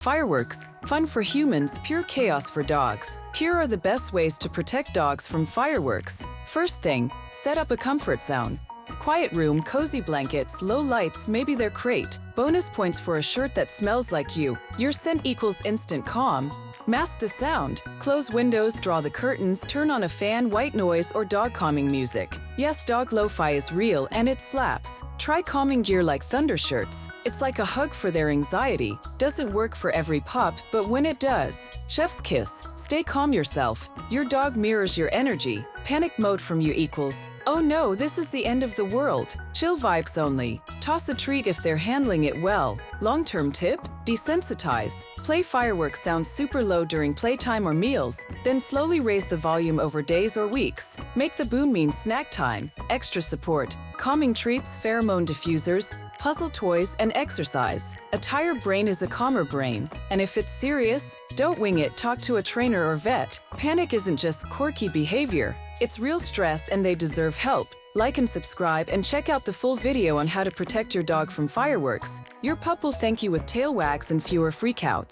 Fireworks, fun for humans, pure chaos for dogs. Here are the best ways to protect dogs from fireworks. First thing, set up a comfort zone. Quiet room, cozy blankets, low lights, maybe their crate. Bonus points for a shirt that smells like you. Your scent equals instant calm. Mask the sound. Close windows, draw the curtains, turn on a fan, white noise, or dog calming music. Yes, dog lo-fi is real and it slaps. Try calming gear like thunder shirts. It's like a hug for their anxiety. Doesn't work for every pup, but when it does, chef's kiss. Stay calm yourself. Your dog mirrors your energy. Panic mode from you equals, oh no, this is the end of the world. Chill vibes only. Toss a treat if they're handling it well. Long-term tip? Desensitize. Play fireworks sound super low during playtime or meals, then slowly raise the volume over days or weeks. Make the boom mean snack time, extra support, calming treats, pheromone diffusers, puzzle toys, and exercise. A tired brain is a calmer brain. And if it's serious, don't wing it, talk to a trainer or vet. Panic isn't just quirky behavior. It's real stress and they deserve help. Like and subscribe and check out the full video on how to protect your dog from fireworks. Your pup will thank you with tail wags and fewer freakouts.